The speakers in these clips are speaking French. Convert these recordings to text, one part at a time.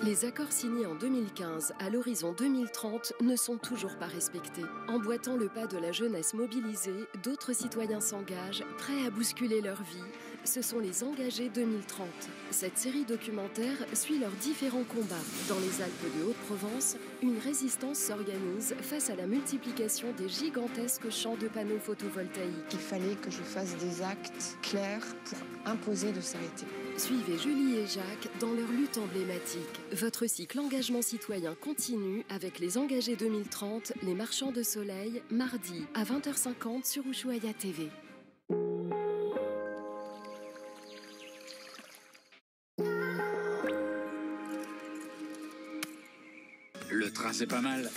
Les accords signés en 2015 à l'horizon 2030 ne sont toujours pas respectés. Emboîtant le pas de la jeunesse mobilisée, d'autres citoyens s'engagent, prêts à bousculer leur vie. Ce sont les Engagés 2030. Cette série documentaire suit leurs différents combats. Dans les Alpes de Haute-Provence, une résistance s'organise face à la multiplication des gigantesques champs de panneaux photovoltaïques. Il fallait que je fasse des actes clairs pour imposer de s'arrêter. Suivez Julie et Jacques dans leur lutte emblématique. Votre cycle engagement citoyen continue avec les Engagés 2030, les marchands de soleil, mardi à 20h50 sur Ushuaïa TV. Le train, c'est pas mal.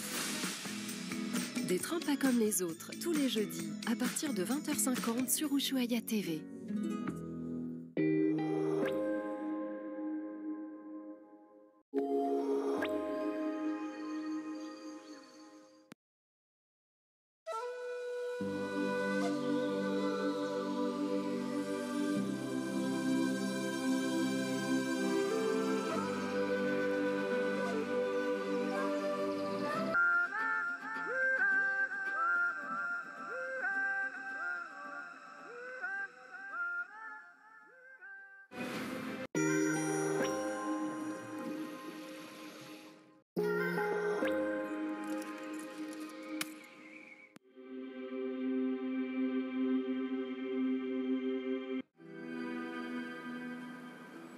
Des trains pas comme les autres, tous les jeudis, à partir de 20h50 sur Ushuaïa TV.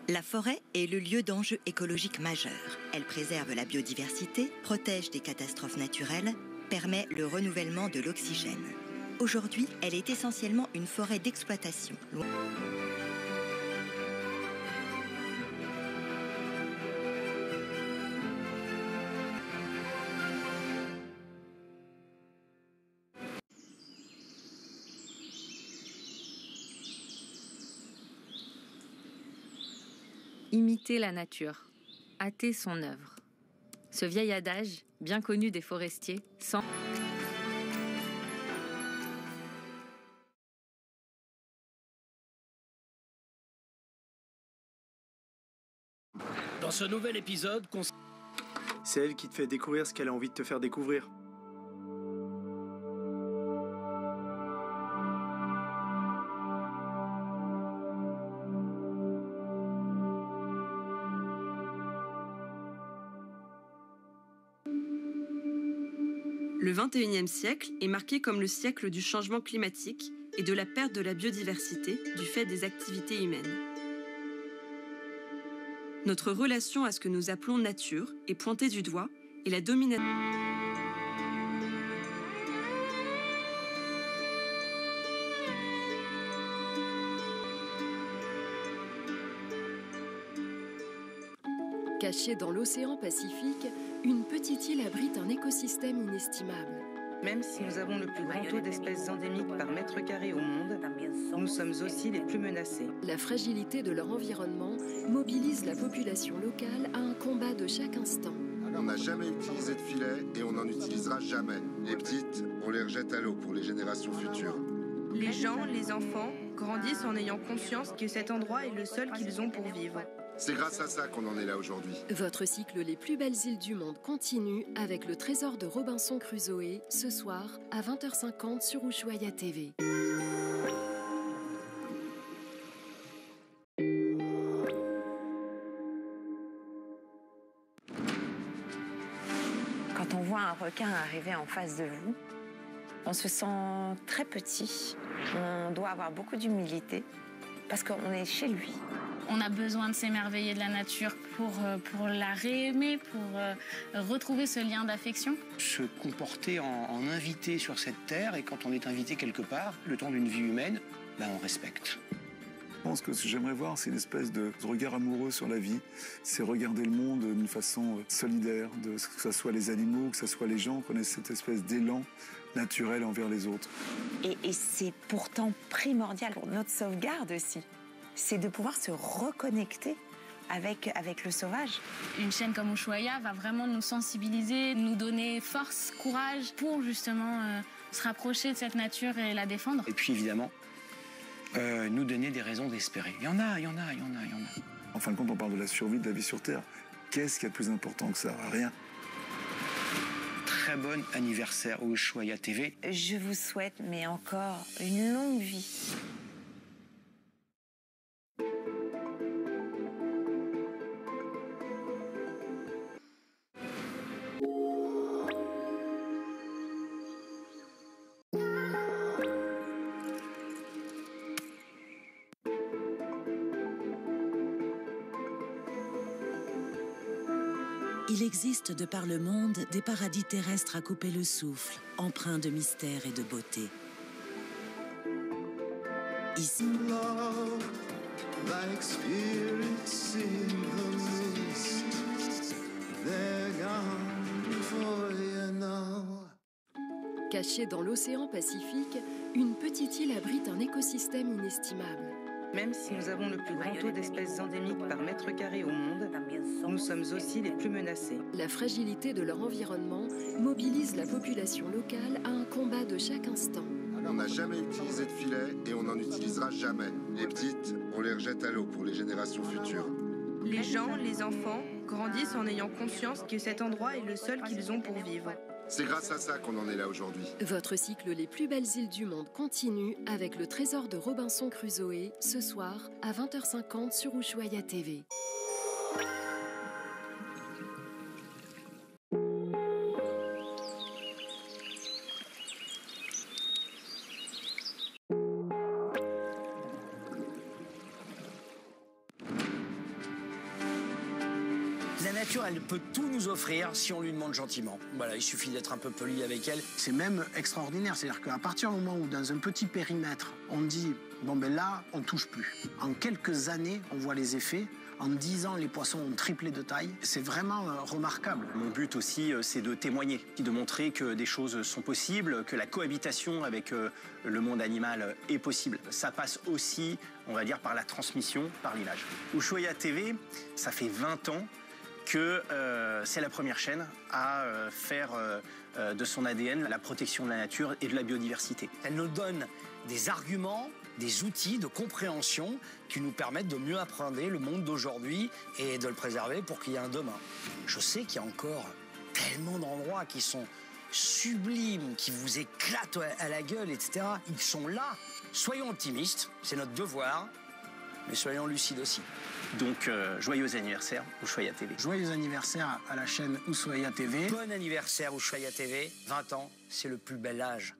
La forêt est le lieu d'enjeux écologiques majeurs. Elle préserve la biodiversité, protège des catastrophes naturelles, permet le renouvellement de l'oxygène. Aujourd'hui, elle est essentiellement une forêt d'exploitation. Imiter la nature, hâter son œuvre. Ce vieil adage, bien connu des forestiers, sans... Dans ce nouvel épisode, c'est elle qui te fait découvrir ce qu'elle a envie de te faire découvrir. Le XXIe siècle est marqué comme le siècle du changement climatique et de la perte de la biodiversité du fait des activités humaines. Notre relation à ce que nous appelons nature est pointée du doigt et la domination... Cachée dans l'océan Pacifique, une petite île abrite un écosystème inestimable. Même si nous avons le plus grand taux d'espèces endémiques par mètre carré au monde, nous sommes aussi les plus menacés. La fragilité de leur environnement mobilise la population locale à un combat de chaque instant. On n'a jamais utilisé de filet et on n'en utilisera jamais. Les petites, on les rejette à l'eau pour les générations futures. Les gens, les enfants, grandissent en ayant conscience que cet endroit est le seul qu'ils ont pour vivre. C'est grâce à ça qu'on en est là aujourd'hui. Votre cycle Les plus belles îles du monde continue avec le trésor de Robinson Crusoe, ce soir à 20h50 sur Ushuaïa TV. Quand on voit un requin arriver en face de vous, on se sent très petit. On doit avoir beaucoup d'humilité parce qu'on est chez lui. On a besoin de s'émerveiller de la nature pour la réaimer, pour retrouver ce lien d'affection. Se comporter en invité sur cette terre, et quand on est invité quelque part, le temps d'une vie humaine, on respecte. Je pense que ce que j'aimerais voir, c'est une espèce de regard amoureux sur la vie. C'est regarder le monde d'une façon solidaire, que ce soit les animaux, que ce soit les gens, qu'on ait cette espèce d'élan naturel envers les autres. Et c'est pourtant primordial pour notre sauvegarde aussi. C'est de pouvoir se reconnecter avec le sauvage. Une chaîne comme Ushuaïa va vraiment nous sensibiliser, nous donner force, courage pour justement se rapprocher de cette nature et la défendre. Et puis évidemment, nous donner des raisons d'espérer. Il y en a. En fin de compte, on parle de la survie de la vie sur Terre. Qu'est-ce qu'il y a de plus important que ça? Rien. Très bon anniversaire au Ushuaïa TV. Je vous souhaite, mais encore, une longue vie. Il existe de par le monde des paradis terrestres à couper le souffle, empreints de mystère et de beauté. Ici, Cachée dans l'océan Pacifique, une petite île abrite un écosystème inestimable. Même si nous avons le plus grand taux d'espèces endémiques par mètre carré au monde, nous sommes aussi les plus menacés. La fragilité de leur environnement mobilise la population locale à un combat de chaque instant. On n'a jamais utilisé de filet et on n'en utilisera jamais. Les petites, on les rejette à l'eau pour les générations futures. Les gens, les enfants, grandissent en ayant conscience que cet endroit est le seul qu'ils ont pour vivre. C'est grâce à ça qu'on en est là aujourd'hui. Votre cycle Les plus belles îles du monde continue avec le trésor de Robinson Crusoe, ce soir à 20h50 sur Ushuaïa TV. La nature, elle peut tout nous offrir si on lui demande gentiment. Voilà, il suffit d'être un peu poli avec elle. C'est même extraordinaire, c'est-à-dire qu'à partir du moment où dans un petit périmètre, on dit bon ben là, on touche plus. En quelques années, on voit les effets. En 10 ans, les poissons ont triplé de taille. C'est vraiment remarquable. Mon but aussi, c'est de témoigner, de montrer que des choses sont possibles, que la cohabitation avec le monde animal est possible. Ça passe aussi, on va dire, par la transmission, par l'image. Ushuaïa TV, ça fait 20 ans que c'est la première chaîne à faire de son ADN la protection de la nature et de la biodiversité. Elle nous donne des arguments, des outils de compréhension qui nous permettent de mieux appréhender le monde d'aujourd'hui et de le préserver pour qu'il y ait un demain. Je sais qu'il y a encore tellement d'endroits qui sont sublimes, qui vous éclatent à la gueule, etc. Ils sont là. Soyons optimistes, c'est notre devoir, mais soyons lucides aussi. Donc, joyeux anniversaire Ushuaïa TV. Joyeux anniversaire à la chaîne Ushuaïa TV. Bon anniversaire Ushuaïa TV. 20 ans, c'est le plus bel âge.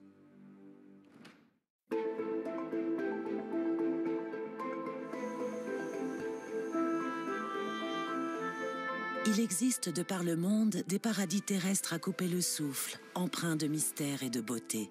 il existe de par le monde des paradis terrestres à couper le souffle, empreints de mystère et de beauté.